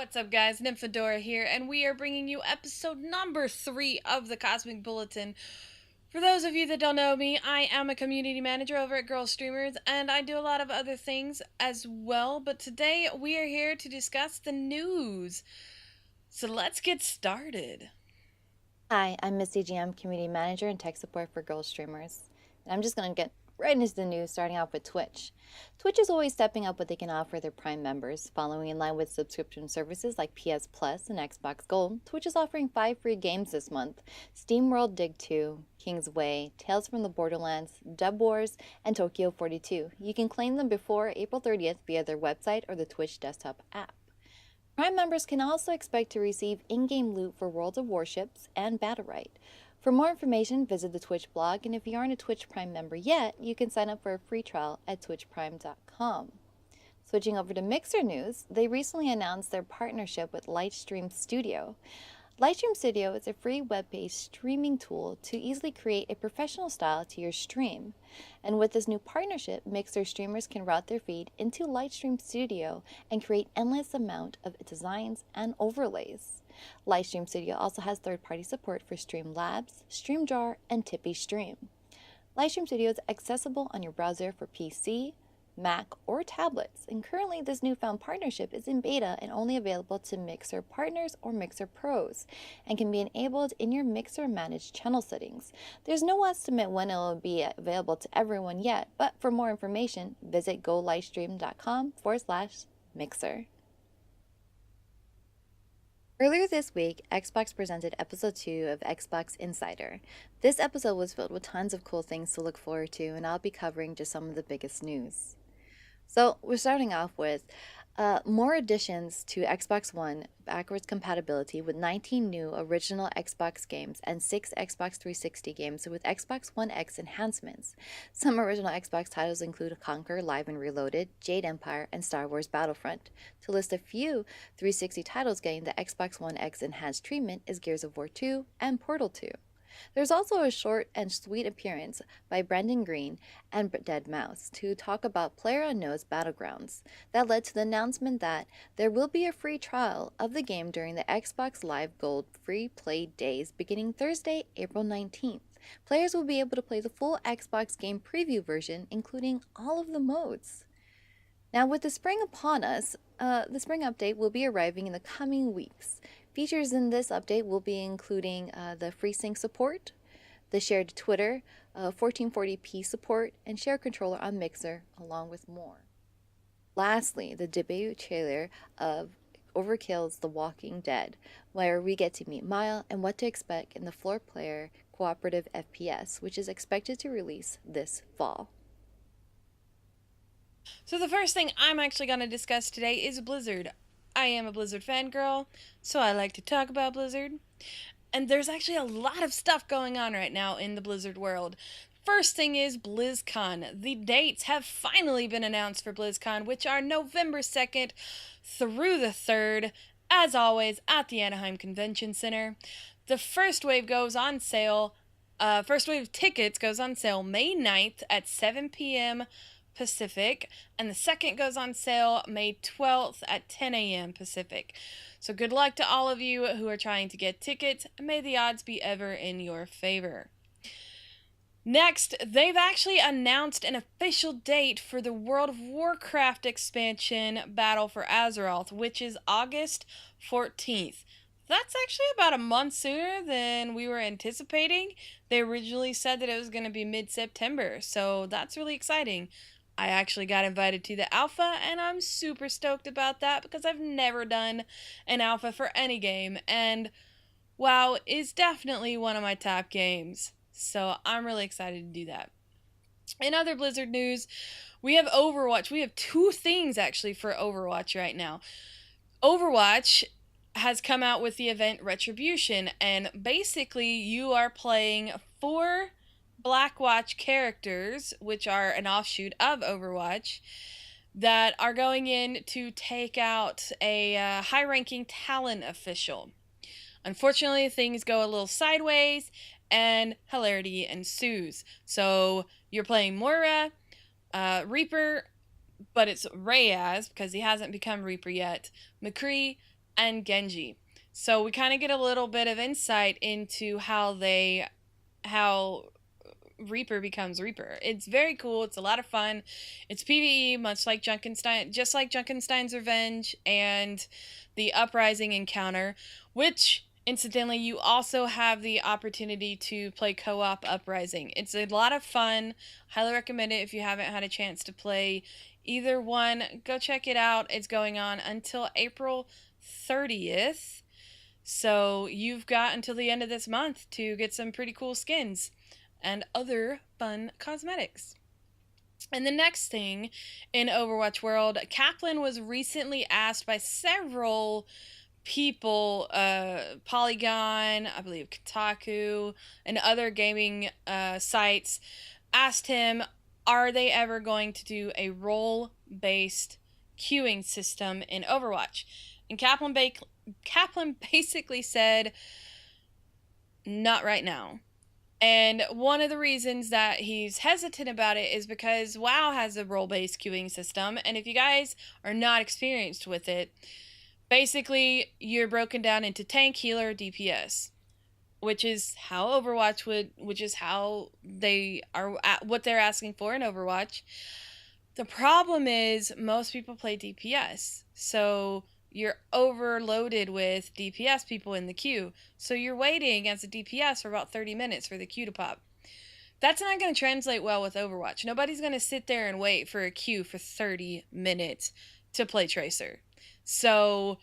What's up, guys? Nymphadora here, and we are bringing you episode number 3 of the Cosmic Bulletin. For those of you that don't know me, I am a community manager over at GirlStreamers, and I do a lot of other things as well, but today we are here to discuss the news. So let's get started. Hi, I'm Misty GM, Community Manager and Tech Support for GirlStreamers. And I'm just going to get right into the news, starting off with Twitch. Twitch is always stepping up what they can offer their Prime members. Following in line with subscription services like PS Plus and Xbox Gold, Twitch is offering 5 free games this month: SteamWorld Dig 2, King's Way, Tales from the Borderlands, Dub Wars, and Tokyo 42. You can claim them before April 30th via their website or the Twitch desktop app. Prime members can also expect to receive in-game loot for World of Warships and Battlerite. For more information, visit the Twitch blog, and if you aren't a Twitch Prime member yet, you can sign up for a free trial at twitchprime.com. Switching over to Mixer news, they recently announced their partnership with Lightstream Studio. Lightstream Studio is a free web-based streaming tool to easily create a professional style to your stream. And with this new partnership, Mixer streamers can route their feed into Lightstream Studio and create endless amount of designs and overlays. Lightstream Studio also has third-party support for Streamlabs, StreamJar, and Tippy Stream. Lightstream Studio is accessible on your browser for PC, Mac, or tablets, and currently this newfound partnership is in beta and only available to Mixer partners or Mixer pros, and can be enabled in your Mixer managed channel settings. There's no estimate when it will be available to everyone yet, but for more information, visit golightstream.com/mixer. Earlier this week, Xbox presented episode 2 of Xbox Insider. This episode was filled with tons of cool things to look forward to, and I'll be covering just some of the biggest news. So we're starting off with more additions to Xbox One backwards compatibility with 19 new original Xbox games and 6 Xbox 360 games with Xbox One X enhancements. Some original Xbox titles include Conquer Live and Reloaded, Jade Empire, and Star Wars Battlefront. To list a few 360 titles getting the Xbox One X enhanced treatment is Gears of War 2 and Portal 2. There's also a short and sweet appearance by Brendan Green and deadmau5 to talk about PlayerUnknown's Battlegrounds that led to the announcement that there will be a free trial of the game during the Xbox Live Gold free play days beginning Thursday, April 19th. Players will be able to play the full Xbox game preview version, including all of the modes. Now, with the spring upon us, the spring update will be arriving in the coming weeks. Features in this update will be including the FreeSync support, the shared Twitter, 1440p support, and share controller on Mixer, along with more. Lastly, the debut trailer of Overkill's The Walking Dead, where we get to meet Mile and what to expect in the four-player cooperative FPS, which is expected to release this fall. So the first thing I'm actually going to discuss today is Blizzard. I am a Blizzard fangirl, so I like to talk about Blizzard. And there's actually a lot of stuff going on right now in the Blizzard world. First thing is BlizzCon. The dates have finally been announced for BlizzCon, which are November 2nd through the 3rd, as always, at the Anaheim Convention Center. The first wave goes on sale, first wave of tickets goes on sale May 9th at 7 p.m. Pacific, and the second goes on sale May 12th at 10 a.m. Pacific. So good luck to all of you who are trying to get tickets, and may the odds be ever in your favor. Next, they've actually announced an official date for the World of Warcraft expansion Battle for Azeroth, which is August 14th. That's actually about a month sooner than we were anticipating. They originally said that it was going to be mid-September, so that's really exciting. I actually got invited to the alpha, and I'm super stoked about that because I've never done an alpha for any game, and WoW is definitely one of my top games, so I'm really excited to do that. In other Blizzard news, we have Overwatch. We have 2 things actually for Overwatch right now. Overwatch has come out with the event Retribution, and basically you are playing 4 Blackwatch characters, which are an offshoot of Overwatch, that are going in to take out a high-ranking Talon official. Unfortunately, things go a little sideways, and hilarity ensues. So you're playing Moira, Reaper, but it's Reyes, because he hasn't become Reaper yet, McCree, and Genji. So we kind of get a little bit of insight into how Reaper becomes Reaper. It's very cool. It's a lot of fun. It's PvE, much like Junkenstein, just like Junkenstein's Revenge and the Uprising encounter, which incidentally you also have the opportunity to play co-op Uprising. It's a lot of fun. Highly recommend it if you haven't had a chance to play either one. Go check it out. It's going on until April 30th. So you've got until the end of this month to get some pretty cool skins and other fun cosmetics. And the next thing in Overwatch World, Kaplan was recently asked by several people, Polygon, I believe Kotaku, and other gaming sites, asked him, are they ever going to do a role-based queuing system in Overwatch? And Kaplan basically said, not right now. And one of the reasons that he's hesitant about it is because WoW has a role-based queuing system, and if you guys are not experienced with it, basically you're broken down into tank, healer, DPS, which is how Overwatch which is how they are what they're asking for in Overwatch. The problem is most people play DPS, so you're overloaded with DPS people in the queue. So you're waiting as a DPS for about 30 minutes for the queue to pop. That's not going to translate well with Overwatch. Nobody's going to sit there and wait for a queue for 30 minutes to play Tracer. So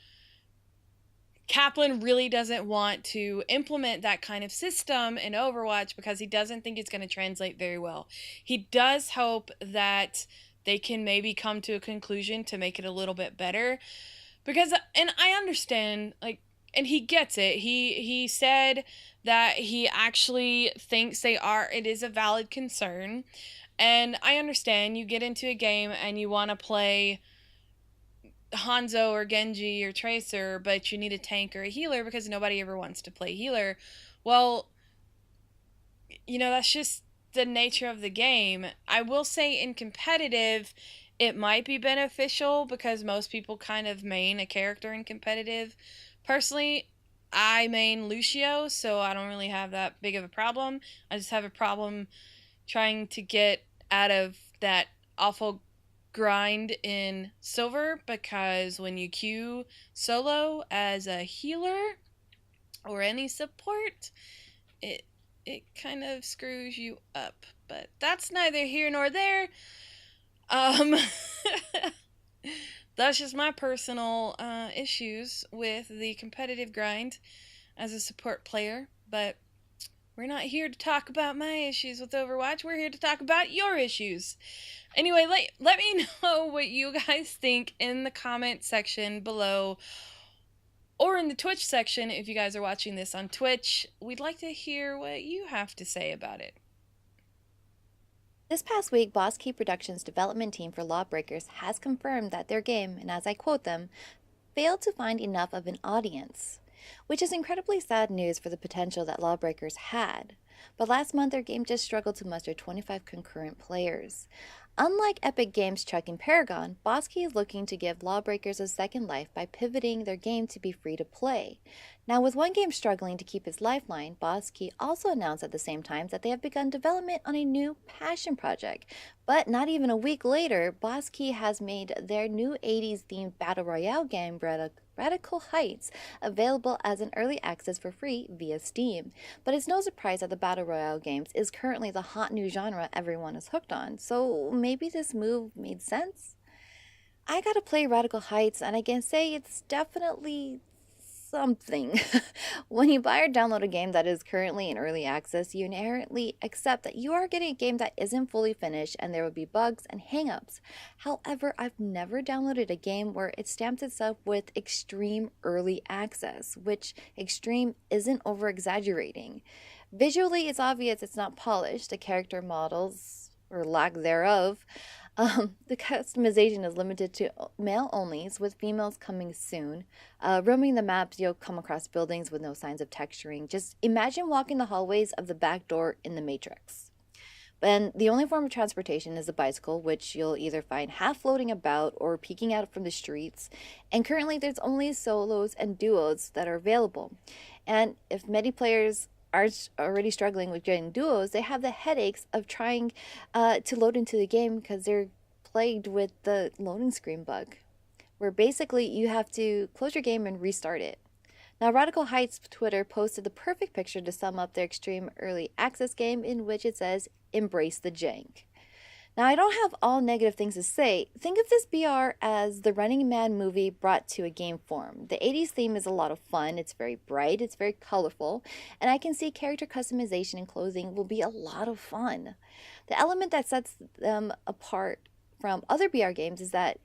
Kaplan really doesn't want to implement that kind of system in Overwatch because he doesn't think it's going to translate very well. He does hope that they can maybe come to a conclusion to make it a little bit better. Because, and I understand, like, and he gets it. He said that he actually thinks it is a valid concern. And I understand you get into a game and you want to play Hanzo or Genji or Tracer, but you need a tank or a healer because nobody ever wants to play healer. Well, that's just the nature of the game. I will say in competitive, it might be beneficial because most people kind of main a character in competitive. Personally, I main Lucio, so I don't really have that big of a problem. I just have a problem trying to get out of that awful grind in silver because when you queue solo as a healer or any support, it kind of screws you up. But that's neither here nor there. That's just my personal issues with the competitive grind as a support player. But we're not here to talk about my issues with Overwatch. We're here to talk about your issues. Anyway, let me know what you guys think in the comment section below or in the Twitch section if you guys are watching this on Twitch. We'd like to hear what you have to say about it. This past week, Boss Key Productions' development team for Lawbreakers has confirmed that their game, and as I quote them, failed to find enough of an audience, which is incredibly sad news for the potential that Lawbreakers had. But last month, their game just struggled to muster 25 concurrent players. Unlike Epic Games' Chuck and Paragon, Boss Key is looking to give Lawbreakers a second life by pivoting their game to be free to play. Now, with one game struggling to keep its lifeline, Boss Key also announced at the same time that they have begun development on a new passion project. But not even a week later, Boss Key has made their new 80s themed Battle Royale game, Radical Heights, available as an early access for free via Steam. But it's no surprise that the Battle Royale games is currently the hot new genre everyone is hooked on, so maybe this move made sense? I gotta play Radical Heights, and I can say it's definitely something. When you buy or download a game that is currently in early access, you inherently accept that you are getting a game that isn't fully finished and there will be bugs and hangups. However, I've never downloaded a game where it stamps itself with extreme early access, which extreme isn't over exaggerating. Visually, it's obvious it's not polished, the character models, or lack thereof. The customization is limited to male onlys, with females coming soon. Roaming the maps, you'll come across buildings with no signs of texturing. Just imagine walking the hallways of the back door in the Matrix. And the only form of transportation is a bicycle, which you'll either find half floating about or peeking out from the streets. And currently, there's only solos and duos that are available. And if many players are already struggling with getting duos, they have the headaches of trying to load into the game because they're plagued with the loading screen bug, where basically you have to close your game and restart it. Now, Radical Heights Twitter posted the perfect picture to sum up their extreme early access game, in which it says, "Embrace the jank." Now, I don't have all negative things to say. Think of this BR as the Running Man movie brought to a game form. The 80s theme is a lot of fun, it's very bright, it's very colorful, and I can see character customization and clothing will be a lot of fun. The element that sets them apart from other BR games is that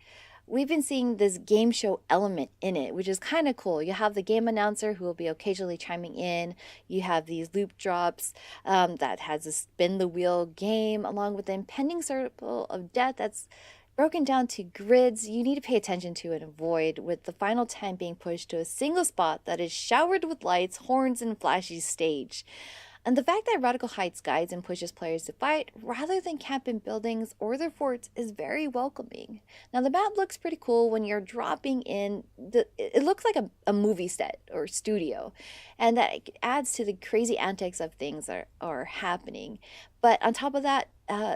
we've been seeing this game show element in it, which is kind of cool. You have the game announcer who will be occasionally chiming in. You have these loop drops that has a spin the wheel game, along with the impending circle of death that's broken down to grids you need to pay attention to and avoid, with the final 10 being pushed to a single spot that is showered with lights, horns, and flashy stage. And the fact that Radical Heights guides and pushes players to fight rather than camp in buildings or their forts is very welcoming. Now, the map looks pretty cool when you're dropping in. It looks like a movie set or studio, and that adds to the crazy antics of things that are happening. But on top of that,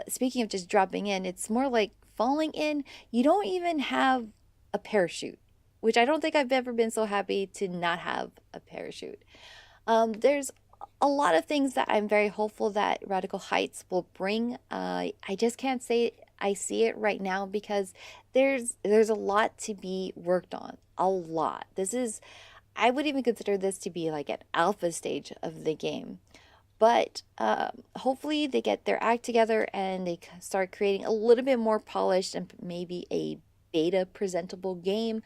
speaking of just dropping in, it's more like falling in. You don't even have a parachute, which I don't think I've ever been so happy to not have a parachute. There's a lot of things that I'm very hopeful that Radical Heights will bring. I just can't say I see it right now because there's a lot to be worked on. A lot. I would even consider this to be like an alpha stage of the game. But hopefully they get their act together and they start creating a little bit more polished and maybe a beta presentable game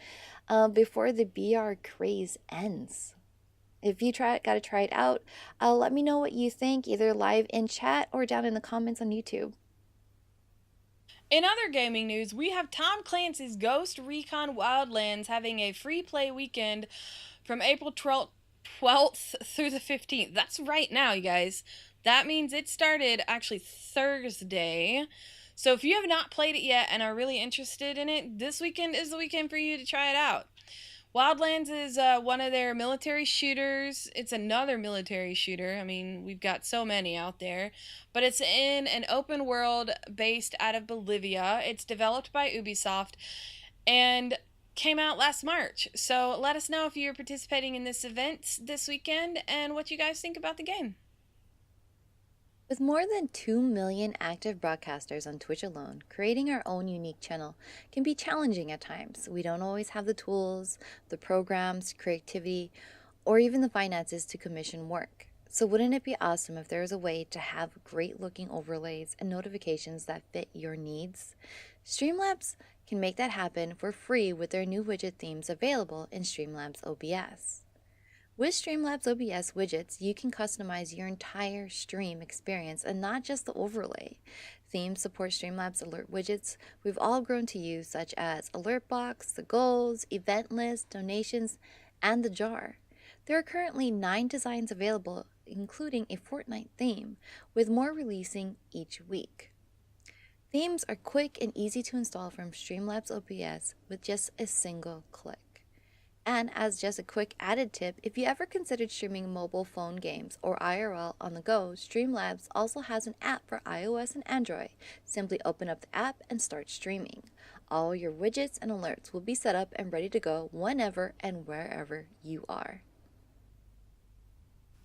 before the BR craze ends. If you gotta try it out, let me know what you think, either live in chat or down in the comments on YouTube. In other gaming news, we have Tom Clancy's Ghost Recon Wildlands having a free play weekend from April 12th through the 15th. That's right now, you guys. That means it started actually Thursday. So if you have not played it yet and are really interested in it, this weekend is the weekend for you to try it out. Wildlands is one of their military shooters. It's another military shooter. I mean, we've got so many out there. But it's in an open world based out of Bolivia. It's developed by Ubisoft and came out last March. So let us know if you're participating in this event this weekend and what you guys think about the game. With more than 2 million active broadcasters on Twitch alone, creating our own unique channel can be challenging at times. We don't always have the tools, the programs, creativity, or even the finances to commission work. So wouldn't it be awesome if there was a way to have great looking overlays and notifications that fit your needs? Streamlabs can make that happen for free with their new widget themes available in Streamlabs OBS. With Streamlabs OBS widgets, you can customize your entire stream experience and not just the overlay. Themes support Streamlabs alert widgets we've all grown to use, such as Alert Box, the goals, event list, donations, and the jar. There are currently 9 designs available, including a Fortnite theme, with more releasing each week. Themes are quick and easy to install from Streamlabs OBS with just a single click. And as just a quick added tip, if you ever considered streaming mobile phone games or IRL on the go, Streamlabs also has an app for iOS and Android. Simply open up the app and start streaming. All your widgets and alerts will be set up and ready to go whenever and wherever you are.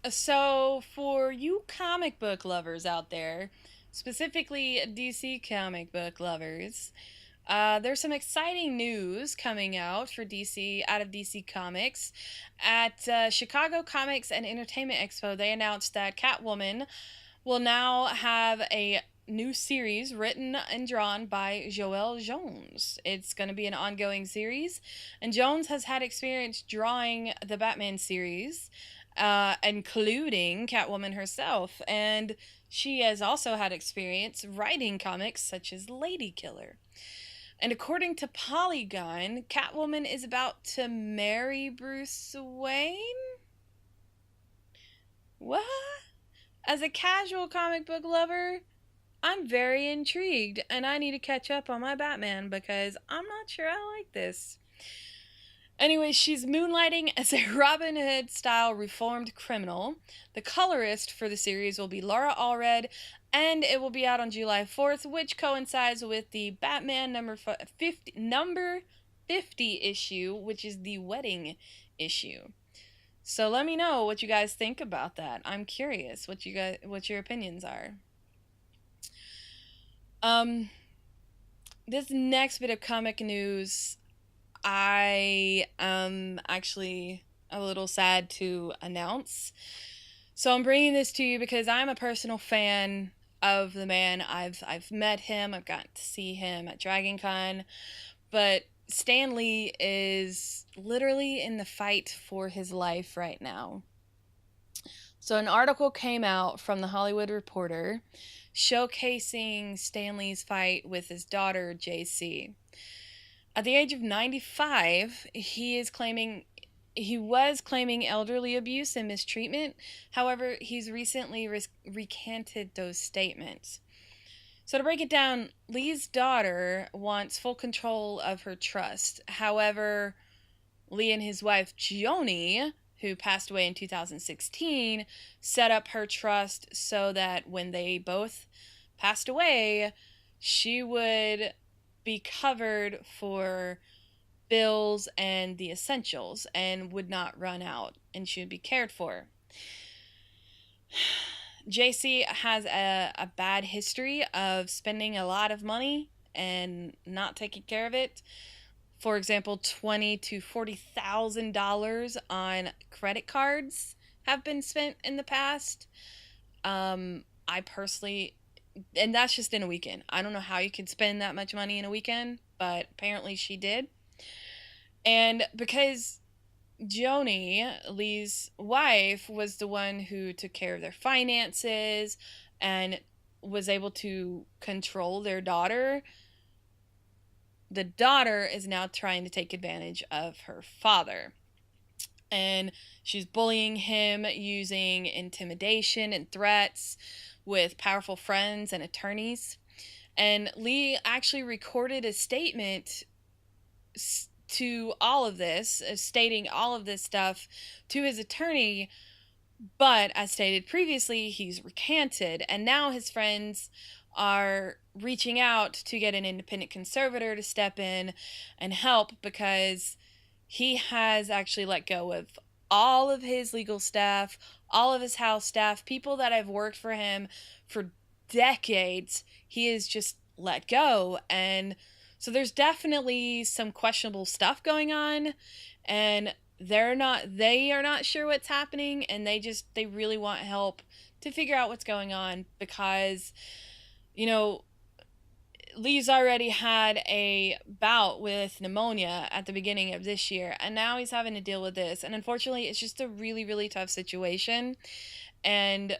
So, for you comic book lovers out there, specifically DC comic book lovers, there's some exciting news coming out for DC out of DC Comics. At Chicago Comics and Entertainment Expo, they announced that Catwoman will now have a new series written and drawn by Joëlle Jones. It's going to be an ongoing series, and Jones has had experience drawing the Batman series, including Catwoman herself, and she has also had experience writing comics such as Lady Killer. And according to Polygon, Catwoman is about to marry Bruce Wayne? What? As a casual comic book lover, I'm very intrigued, and I need to catch up on my Batman because I'm not sure I like this. Anyway, she's moonlighting as a Robin Hood style reformed criminal. The colorist for the series will be Laura Allred, and it will be out on July 4th, which coincides with the Batman number 50 issue, which is the wedding issue. So let me know what you guys think about that. I'm curious what your opinions are. Um this next bit of comic news, I am actually a little sad to announce. So I'm bringing this to you because I'm a personal fan of the man. I've met him. I've gotten to see him at Dragon Con, but Stan Lee is literally in the fight for his life right now. So an article came out from the Hollywood Reporter showcasing Stan Lee's fight with his daughter JC. At the age of 95, he was claiming elderly abuse and mistreatment. However, he's recently recanted those statements. So to break it down, Lee's daughter wants full control of her trust. However, Lee and his wife Joni, who passed away in 2016, set up her trust so that when they both passed away, she would be covered for bills and the essentials and would not run out, and she would be cared for. JC has a bad history of spending a lot of money and not taking care of it. For example, $20,000 to $40,000 on credit cards have been spent in the past. I personally, and that's just in a weekend. I don't know how you could spend that much money in a weekend, but apparently she did. And because Joni, Lee's wife, was the one who took care of their finances and was able to control their daughter, the daughter is now trying to take advantage of her father. And she's bullying him using intimidation and threats with powerful friends and attorneys. And Lee actually recorded a statement to all of this, stating all of this stuff to his attorney. But as stated previously, he's recanted, and now his friends are reaching out to get an independent conservator to step in and help because he has actually let go of all of his legal staff, all of his house staff, people that have worked for him for decades. He is just let go. And so there's definitely some questionable stuff going on, and they are not sure what's happening, and they really want help to figure out what's going on because, you know, Lee's already had a bout with pneumonia at the beginning of this year, and now he's having to deal with this. And unfortunately, it's just a really, really tough situation. And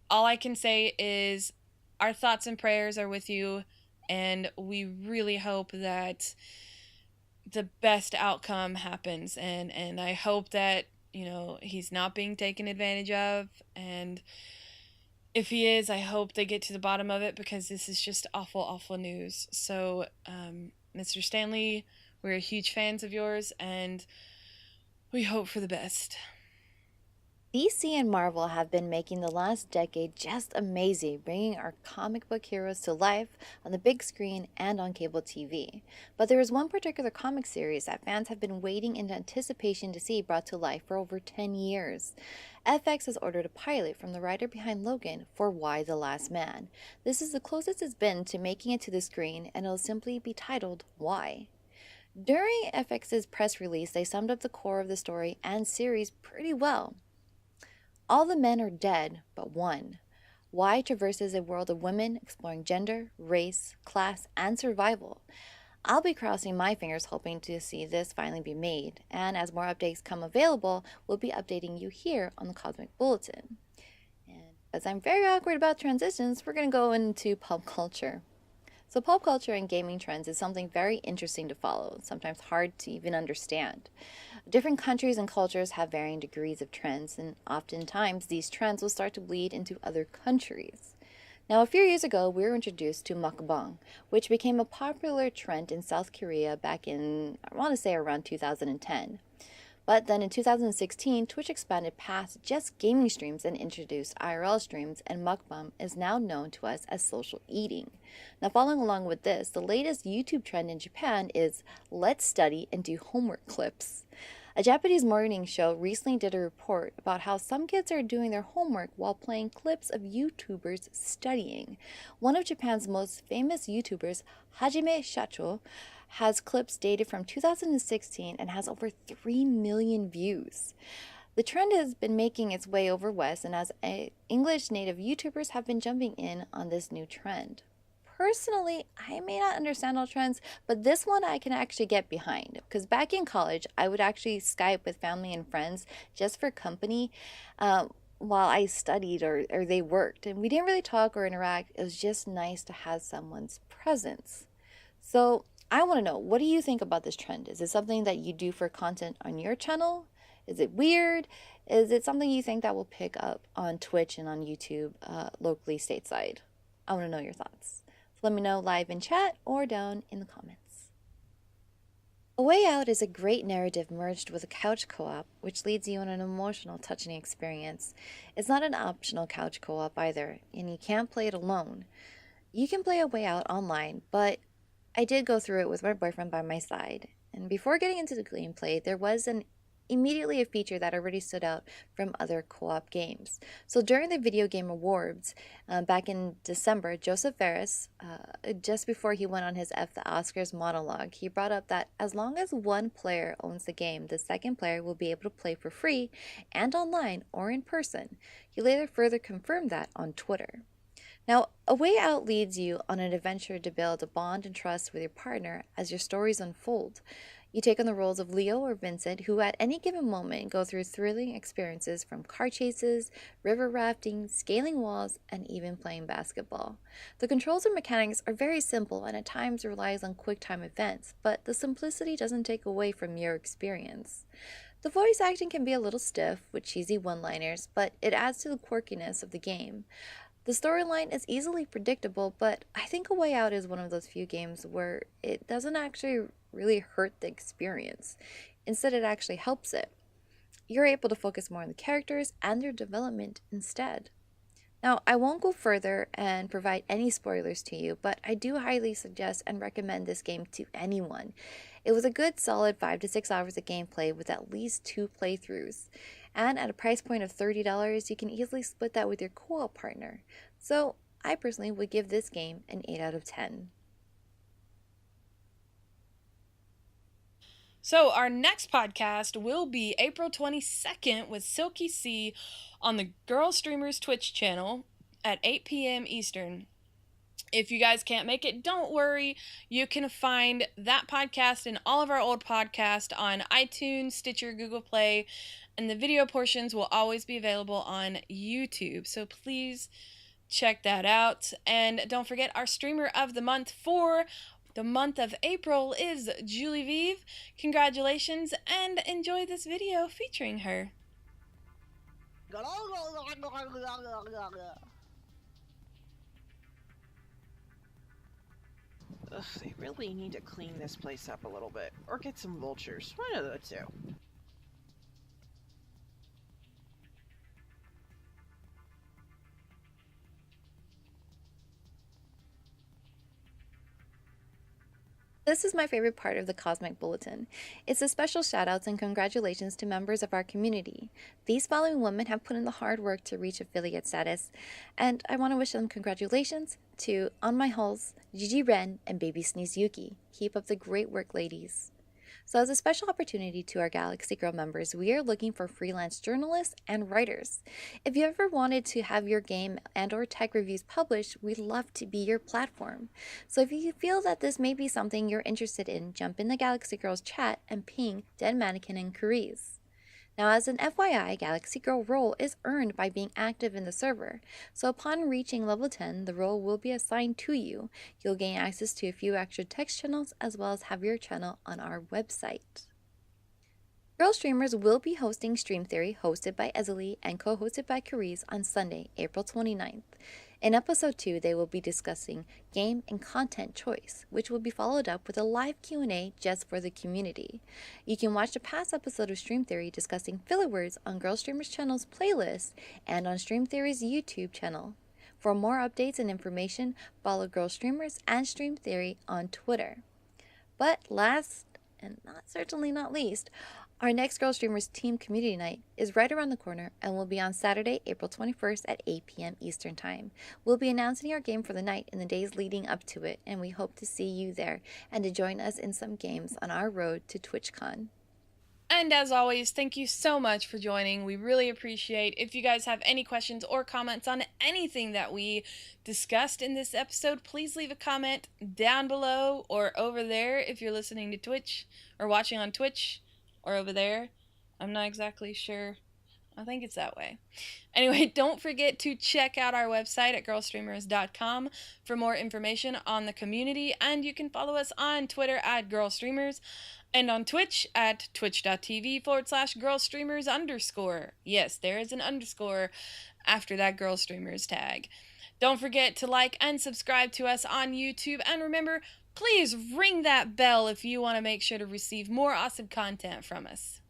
all I can say is our thoughts and prayers are with you, and we really hope that the best outcome happens. And I hope that, you know, he's not being taken advantage of, and if he is, I hope they get to the bottom of it because this is just awful, awful news. So, Mr. Stan Lee, we're huge fans of yours, and we hope for the best. DC and Marvel have been making the last decade just amazing, bringing our comic book heroes to life on the big screen and on cable TV. But there is one particular comic series that fans have been waiting in anticipation to see brought to life for over 10 years. FX has ordered a pilot from the writer behind Logan for Y: The Last Man. This is the closest it's been to making it to the screen, and it'll simply be titled Y. During FX's press release, they summed up the core of the story and series pretty well. All the men are dead but one. Y traverses a world of women exploring gender, race, class, and survival. I'll be crossing my fingers hoping to see this finally be made, and as more updates come available, we'll be updating you here on the Cosmic Bulletin. And as I'm very awkward about transitions, we're going to go into pop culture. So pop culture and gaming trends is something very interesting to follow, sometimes hard to even understand. Different countries and cultures have varying degrees of trends, and oftentimes these trends will start to bleed into other countries. Now, a few years ago, we were introduced to mukbang, which became a popular trend in South Korea back in, I want to say, around 2010. But then in 2016, Twitch expanded past just gaming streams and introduced IRL streams, and mukbang is now known to us as social eating. Now, following along with this, the latest YouTube trend in Japan is let's study and do homework clips. A Japanese morning show recently did a report about how some kids are doing their homework while playing clips of YouTubers studying. One of Japan's most famous YouTubers, Hajime Shacho, has clips dated from 2016 and has over 3 million views. The trend has been making its way over West, and as English native YouTubers have been jumping in on this new trend. Personally, I may not understand all trends, but this one I can actually get behind. Because back in college, I would actually Skype with family and friends just for company while I studied or they worked. And we didn't really talk or interact. It was just nice to have someone's presence. So I want to know, what do you think about this trend? Is it something that you do for content on your channel? Is it weird? Is it something you think that will pick up on Twitch and on YouTube locally stateside? I want to know your thoughts. So let me know live in chat or down in the comments. A Way Out is a great narrative merged with a couch co-op, which leads you on an emotional, touching experience. It's not an optional couch co-op either, and you can't play it alone. You can play A Way Out online, but I did go through it with my boyfriend by my side. And before getting into the gameplay, there was immediately a feature that already stood out from other co-op games. So during the Video Game Awards back in December, Joseph Ferris, just before he went on his F the Oscars monologue, he brought up that as long as one player owns the game, the second player will be able to play for free and online or in person. He later further confirmed that on Twitter. Now, A Way Out leads you on an adventure to build a bond and trust with your partner as your stories unfold. You take on the roles of Leo or Vincent, who at any given moment go through thrilling experiences from car chases, river rafting, scaling walls, and even playing basketball. The controls and mechanics are very simple and at times relies on quick time events, but the simplicity doesn't take away from your experience. The voice acting can be a little stiff with cheesy one-liners, but it adds to the quirkiness of the game. The storyline is easily predictable, but I think A Way Out is one of those few games where it doesn't actually really hurt the experience. Instead, it actually helps it. You're able to focus more on the characters and their development instead. Now, I won't go further and provide any spoilers to you, but I do highly suggest and recommend this game to anyone. It was a good solid 5 to 6 hours of gameplay with at least 2 playthroughs. And at a price point of $30, you can easily split that with your co-op partner. So, I personally would give this game an 8 out of 10. So, our next podcast will be April 22nd with Silky C on the GirlStreamers Twitch channel at 8 p.m. Eastern. If you guys can't make it, don't worry. You can find that podcast and all of our old podcasts on iTunes, Stitcher, Google Play, and the video portions will always be available on YouTube. So please check that out. And don't forget, our streamer of the month for the month of April is Julie Vive. Congratulations and enjoy this video featuring her. Ugh, they really need to clean this place up a little bit, or get some vultures. One of the two. This is my favorite part of the Cosmic Bulletin. It's the special shoutouts and congratulations to members of our community. These following women have put in the hard work to reach affiliate status, and I want to wish them congratulations to On My Hulls, Gigi Ren, and Baby Sneeze Yuki. Keep up the great work, ladies. So as a special opportunity to our Galaxy Girl members, we are looking for freelance journalists and writers. If you ever wanted to have your game and or tech reviews published, we'd love to be your platform. So if you feel that this may be something you're interested in, jump in the Galaxy Girls chat and ping Dead Mannequin and Carice. Now, as an FYI, Galaxy Girl role is earned by being active in the server, so upon reaching level 10, the role will be assigned to you. You'll gain access to a few extra text channels as well as have your channel on our website. GirlStreamers will be hosting Stream Theory, hosted by Ezilie and co-hosted by Carice on Sunday, April 29th. In episode 2, they will be discussing game and content choice, which will be followed up with a live Q&A just for the community. You can watch the past episode of Stream Theory discussing filler words on GirlStreamers channel's playlist and on Stream Theory's YouTube channel. For more updates and information, follow GirlStreamers and Stream Theory on Twitter. But last, and certainly not least, our next GirlStreamers Team Community Night is right around the corner and will be on Saturday, April 21st at 8 p.m. Eastern Time. We'll be announcing our game for the night in the days leading up to it, and we hope to see you there and to join us in some games on our road to TwitchCon. And as always, thank you so much for joining. We really appreciate. If you guys have any questions or comments on anything that we discussed in this episode, please leave a comment down below or over there if you're listening to Twitch or watching on Twitch, or over there. I'm not exactly sure. I think it's that way. Anyway, don't forget to check out our website at GirlStreamers.com for more information on the community, and you can follow us on Twitter at GirlStreamers and on Twitch at twitch.tv/GirlStreamers_. Yes, there is an underscore after that GirlStreamers tag. Don't forget to like and subscribe to us on YouTube, and remember, please ring that bell if you want to make sure to receive more awesome content from us.